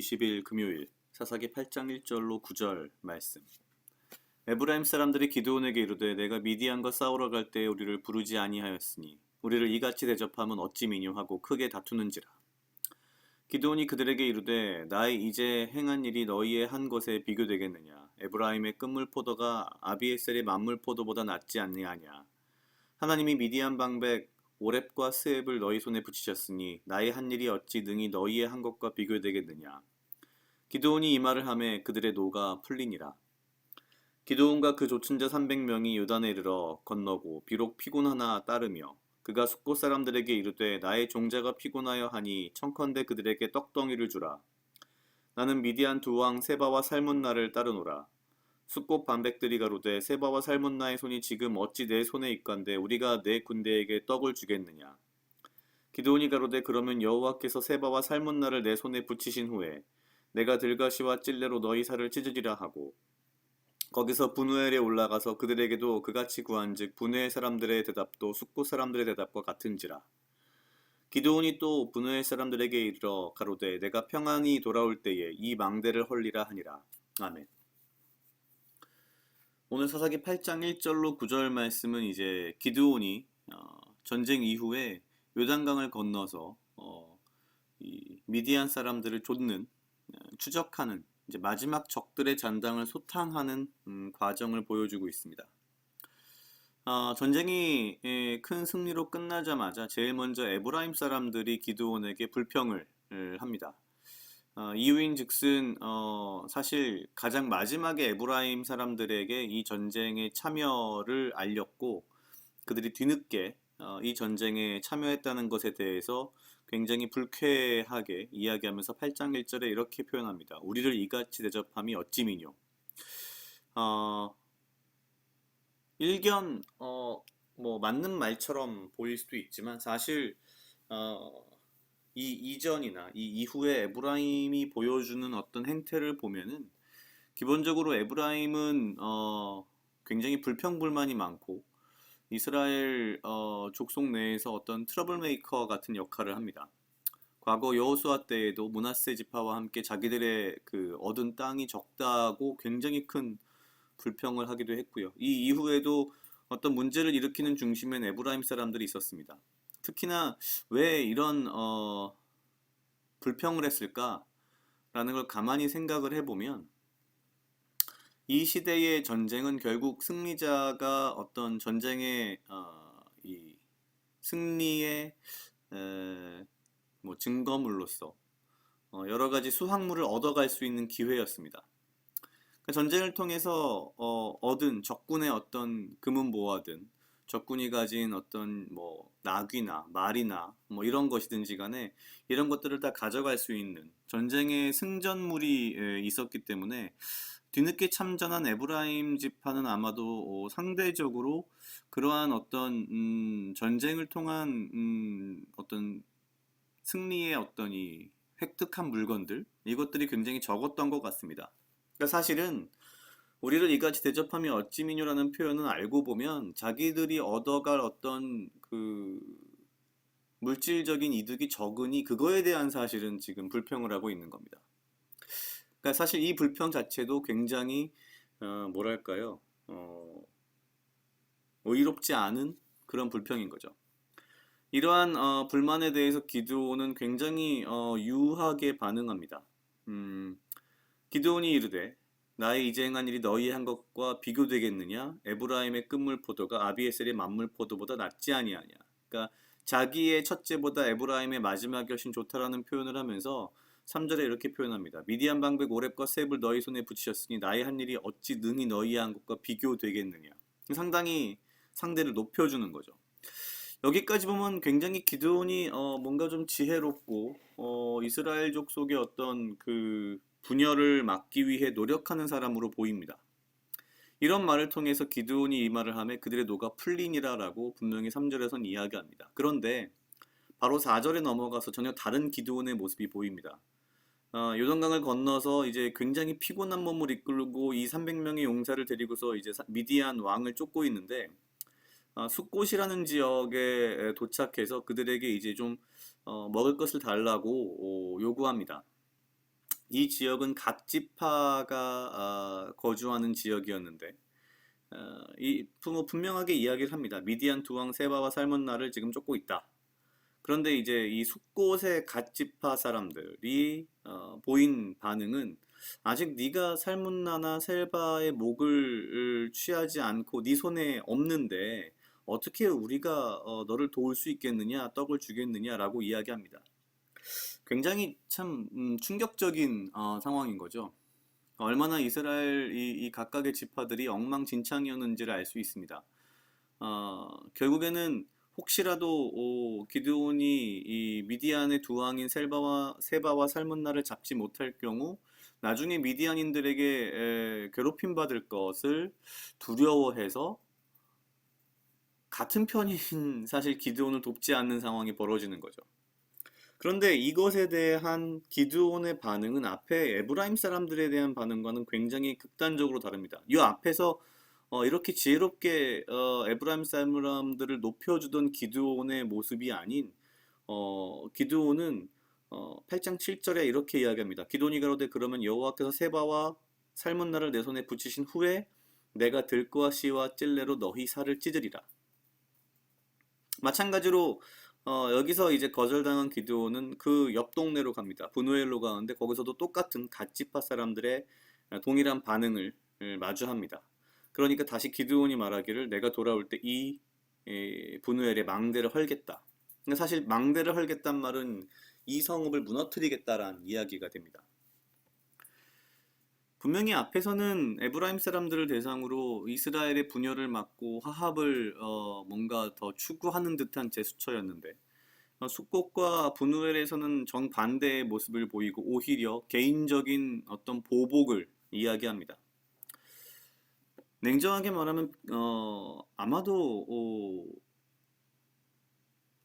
20일 금요일 사사기 8장 1절로 9절 말씀. 에브라임 사람들이 기드온에게 이르되 내가 미디안과 싸우러 갈 때에 우리를 부르지 아니하였으니 우리를 이같이 대접함은 어찌 미뇨하고 크게 다투는지라. 기드온이 그들에게 이르되 나의 이제 행한 일이 너희의 한 것에 비교되겠느냐. 에브라임의 끝물 포도가 아비에셀의 만물 포도보다 낫지 아니하냐. 하나님이 미디안 방백 오렙과 스앱을 너희 손에 붙이셨으니 나의 한 일이 어찌 능히 너희의 한 것과 비교되겠느냐. 기드온이 이 말을 하매 그들의 노가 풀리니라. 기드온과 그 조친자 300명이 요단에 이르러 건너고 비록 피곤하나 따르며 그가 숙곳 사람들에게 이르되 나의 종자가 피곤하여 하니 청컨대 그들에게 떡덩이를 주라. 나는 미디안 두 왕 세바와 살문나를 따르노라. 숙곳 반백들이 가로되 세바와 살문나의 손이 지금 어찌 내 손에 있건대 우리가 내 군대에게 떡을 주겠느냐. 기드온이 가로되 그러면 여호와께서 세바와 살문나를 내 손에 붙이신 후에 내가 들가시와 찔레로 너희 살을 찢으리라 하고 거기서 분우엘에 올라가서 그들에게도 그같이 구한즉 분우엘 사람들의 대답도 숙곳 사람들의 대답과 같은지라. 기드온이 또 분우엘 사람들에게 이르러 가로되 내가 평안히 돌아올 때에 이 망대를 헐리라 하니라. 아멘. 오늘 사사기 8장 1절로 9절 말씀은 이제 기드온이 전쟁 이후에 요단강을 건너서 이 미디안 사람들을 쫓는 추적하는 이제 마지막 적들의 잔당을 소탕하는 과정을 보여주고 있습니다. 전쟁이 큰 승리로 끝나자마자 제일 먼저 에브라임 사람들이 기드온에게 불평을 합니다. 이유인즉슨 사실 가장 마지막에 에브라임 사람들에게 이 전쟁에 참여를 알렸고 그들이 뒤늦게 이 전쟁에 참여했다는 것에 대해서 굉장히 불쾌하게 이야기하면서 8장 1절에 이렇게 표현합니다. 우리를 이같이 대접함이 어찌 미뇨. 일견 뭐 맞는 말처럼 보일 수도 있지만 사실 이 이전이나 이 이후에 에브라임이 보여주는 어떤 행태를 보면은 기본적으로 에브라임은 굉장히 불평불만이 많고 이스라엘 족속 내에서 어떤 트러블 메이커 같은 역할을 합니다. 과거 여호수아 때에도 므낫세 지파와 함께 자기들의 그 얻은 땅이 적다고 굉장히 큰 불평을 하기도 했고요. 이 이후에도 어떤 문제를 일으키는 중심엔 에브라임 사람들이 있었습니다. 특히나 왜 이런 불평을 했을까라는 걸 가만히 생각을 해보면 이 시대의 전쟁은 결국 승리자가 어떤 전쟁의 이 승리의 뭐 증거물로서 여러 가지 수확물을 얻어갈 수 있는 기회였습니다. 그러니까 전쟁을 통해서 얻은 적군의 어떤 금은보화든 적군이 가진 어떤 뭐 나귀나 말이나 뭐 이런 것이든지 간에 이런 것들을 다 가져갈 수 있는 전쟁의 승전물이 있었기 때문에 뒤늦게 참전한 에브라임 지파는 아마도 상대적으로 그러한 어떤 전쟁을 통한 어떤 승리의 어떤 이 획득한 물건들 이것들이 굉장히 적었던 것 같습니다. 그러니까 사실은 우리를 이같이 대접함이 어찌 미뇨라는 표현은 알고 보면 자기들이 얻어갈 어떤 그 물질적인 이득이 적으니 그거에 대한 사실은 지금 불평을 하고 있는 겁니다. 그러니까 사실 이 불평 자체도 굉장히 뭐랄까요 의롭지 않은 그런 불평인 거죠. 이러한 불만에 대해서 기드온은 굉장히 유하게 반응합니다. 기드온이 이르되 나의 이제 행한 일이 너희의 한 것과 비교되겠느냐? 에브라임의 끝물 포도가 아비에셀의 만물 포도보다 낫지 아니하냐? 그러니까 자기의 첫째보다 에브라임의 마지막이 훨씬 좋다라는 표현을 하면서 3절에 이렇게 표현합니다. 미디안 방백 오렙과 셉을 너희 손에 붙이셨으니 나의 한 일이 어찌 능히 너희의 한 것과 비교되겠느냐? 상당히 상대를 높여주는 거죠. 여기까지 보면 굉장히 기드온이 뭔가 좀 지혜롭고 이스라엘 족속의 어떤 그 분열을 막기 위해 노력하는 사람으로 보입니다. 이런 말을 통해서 기드온이 이 말을 하며 그들의 노가 풀리니라 라고 분명히 3절에선 이야기합니다. 그런데 바로 4절에 넘어가서 전혀 다른 기드온의 모습이 보입니다. 요단강을 건너서 이제 굉장히 피곤한 몸을 이끌고 이 300명의 용사를 데리고서 이제 미디안 왕을 쫓고 있는데 숫곳이라는 지역에 도착해서 그들에게 이제 좀 먹을 것을 달라고 요구합니다. 이 지역은 갓 지파가 거주하는 지역이었는데 이 분명하게 이야기를 합니다. 미디안 두 왕 세바와 살문나를 지금 쫓고 있다. 그런데 이제 이 숫곳의 갓 지파 사람들이 보인 반응은 아직 네가 살문나나 셀바의 목을 취하지 않고 네 손에 없는데 어떻게 우리가 너를 도울 수 있겠느냐, 떡을 주겠느냐라고 이야기합니다. 굉장히 참 충격적인 상황인 거죠. 얼마나 이스라엘 이 각각의 지파들이 엉망진창이었는지를 알 수 있습니다. 결국에는 혹시라도 기드온이 이 미디안의 두 왕인 세바와 살문나를 잡지 못할 경우 나중에 미디안인들에게 괴롭힘 받을 것을 두려워해서 같은 편인 사실 기드온을 돕지 않는 상황이 벌어지는 거죠. 그런데 이것에 대한 기드온의 반응은 앞에 에브라임 사람들에 대한 반응과는 굉장히 극단적으로 다릅니다. 이 앞에서 이렇게 지혜롭게 에브라임 사람들을 높여주던 기드온의 모습이 아닌 기드온은 8장 7절에 이렇게 이야기합니다. 기드온이 가로되 그러면 여호와께서 세바와 살문나를 내 손에 붙이신 후에 내가 들과 씨와 찔레로 너희 살을 찢으리라. 마찬가지로 여기서 이제 거절당한 기드온은 그 옆 동네로 갑니다. 분우엘로 가는데 거기서도 똑같은 갓지파 사람들의 동일한 반응을 마주합니다. 그러니까 다시 기드온이 말하기를 내가 돌아올 때 이 분우엘의 망대를 헐겠다. 사실 망대를 헐겠단 말은 이 성읍을 무너뜨리겠다라는 이야기가 됩니다. 분명히 앞에서는 에브라임 사람들을 대상으로 이스라엘의 분열을 막고 화합을 뭔가 더 추구하는 듯한 제스처였는데 숫곳과 분우엘에서는 정반대의 모습을 보이고 오히려 개인적인 어떤 보복을 이야기합니다. 냉정하게 말하면 아마도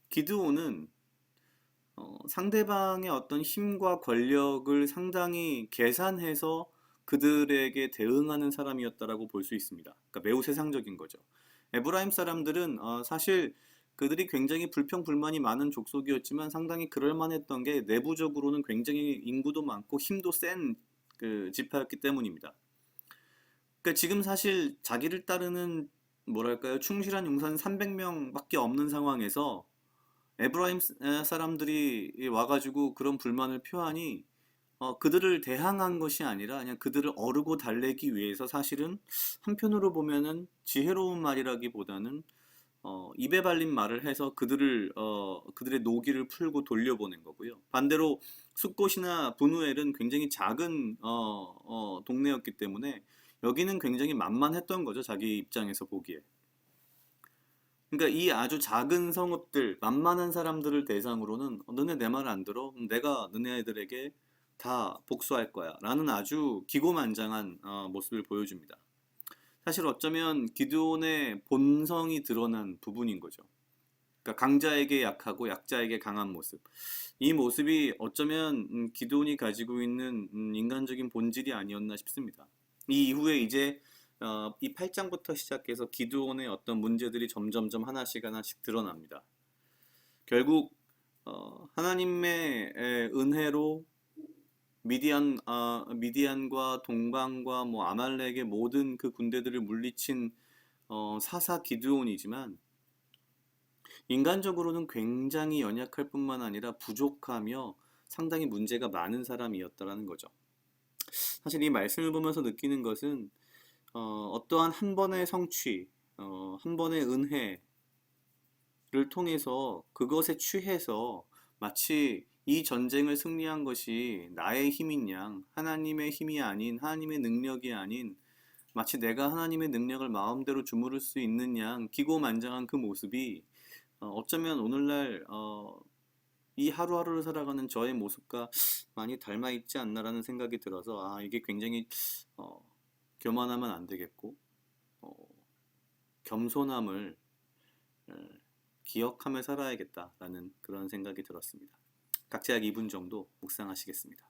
기드온은 상대방의 어떤 힘과 권력을 상당히 계산해서 그들에게 대응하는 사람이었다라고 볼 수 있습니다. 그러니까 매우 세상적인 거죠. 에브라임 사람들은 사실 그들이 굉장히 불평불만이 많은 족속이었지만 상당히 그럴만했던 게 내부적으로는 굉장히 인구도 많고 힘도 센 그 지파였기 때문입니다. 그러니까 지금 사실 자기를 따르는 뭐랄까요 충실한 용사는 300명밖에 없는 상황에서 에브라임 사람들이 와가지고 그런 불만을 표하니 그들을 대항한 것이 아니라 그냥 그들을 어르고 달래기 위해서 사실은 한편으로 보면은 지혜로운 말이라기보다는 입에 발린 말을 해서 그들의 노기를 풀고 돌려보낸 거고요. 반대로 숫곳이나 분우엘은 굉장히 작은 동네였기 때문에 여기는 굉장히 만만했던 거죠. 자기 입장에서 보기에. 그러니까 이 아주 작은 성읍들, 만만한 사람들을 대상으로는 너네 내 말 안 들어? 내가 너네들에게 다 복수할 거야 라는 아주 기고만장한 모습을 보여줍니다. 사실 어쩌면 기드온의 본성이 드러난 부분인 거죠. 그러니까 강자에게 약하고 약자에게 강한 모습. 이 모습이 어쩌면 기드온이 가지고 있는 인간적인 본질이 아니었나 싶습니다. 이 이후에 이제 이 8장부터 시작해서 기드온의 어떤 문제들이 점점점 하나씩 드러납니다. 결국 하나님의 은혜로 미디안과 동방과 뭐 아말렉의 모든 그 군대들을 물리친 사사 기드온이지만 인간적으로는 굉장히 연약할 뿐만 아니라 부족하며 상당히 문제가 많은 사람이었다라는 거죠. 사실 이 말씀을 보면서 느끼는 것은 어떠한 한 번의 성취, 한 번의 은혜를 통해서 그것에 취해서 마치 이 전쟁을 승리한 것이 나의 힘인 양, 하나님의 힘이 아닌, 하나님의 능력이 아닌, 마치 내가 하나님의 능력을 마음대로 주무를 수 있는 양, 기고만장한 그 모습이 어쩌면 오늘날 이 하루하루를 살아가는 저의 모습과 많이 닮아 있지 않나라는 생각이 들어서 이게 굉장히 교만하면 안 되겠고 겸손함을 기억하며 살아야겠다라는 그런 생각이 들었습니다. 각자 약 2분 정도 묵상하시겠습니다.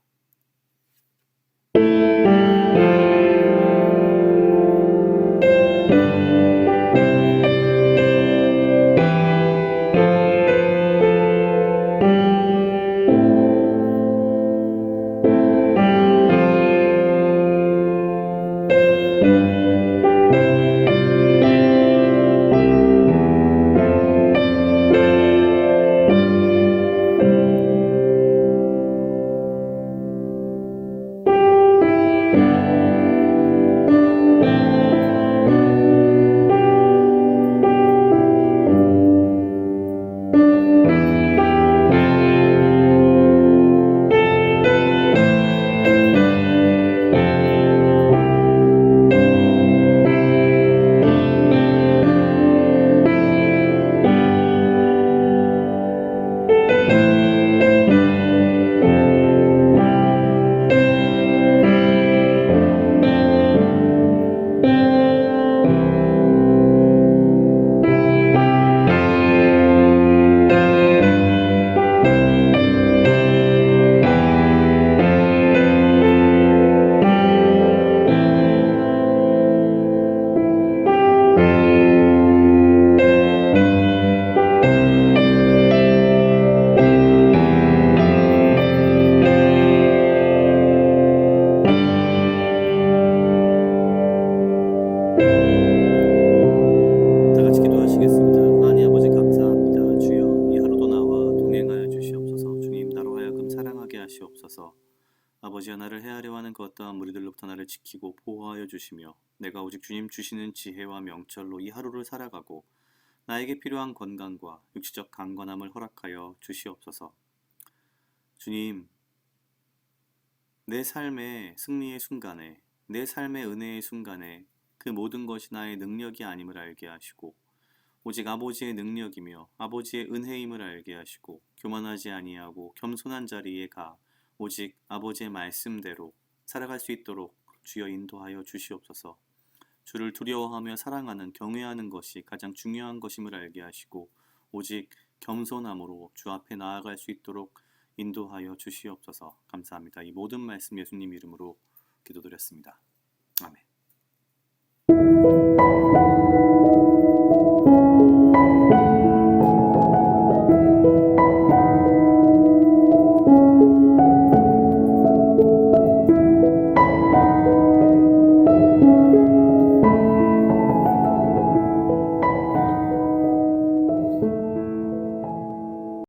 어떠한 무리들로부터 나를 지키고 보호하여 주시며 내가 오직 주님 주시는 지혜와 명철로 이 하루를 살아가고 나에게 필요한 건강과 육체적 강건함을 허락하여 주시옵소서. 주님, 내 삶의 승리의 순간에, 내 삶의 은혜의 순간에 그 모든 것이 나의 능력이 아님을 알게 하시고 오직 아버지의 능력이며 아버지의 은혜임을 알게 하시고 교만하지 아니하고 겸손한 자리에 가 오직 아버지의 말씀대로 살아갈 수 있도록 주여 인도하여 주시옵소서. 주를 두려워하며 사랑하는 경외하는 것이 가장 중요한 것임을 알게 하시고 오직 겸손함으로 주 앞에 나아갈 수 있도록 인도하여 주시옵소서. 감사합니다. 이 모든 말씀 예수님 이름으로 기도드렸습니다.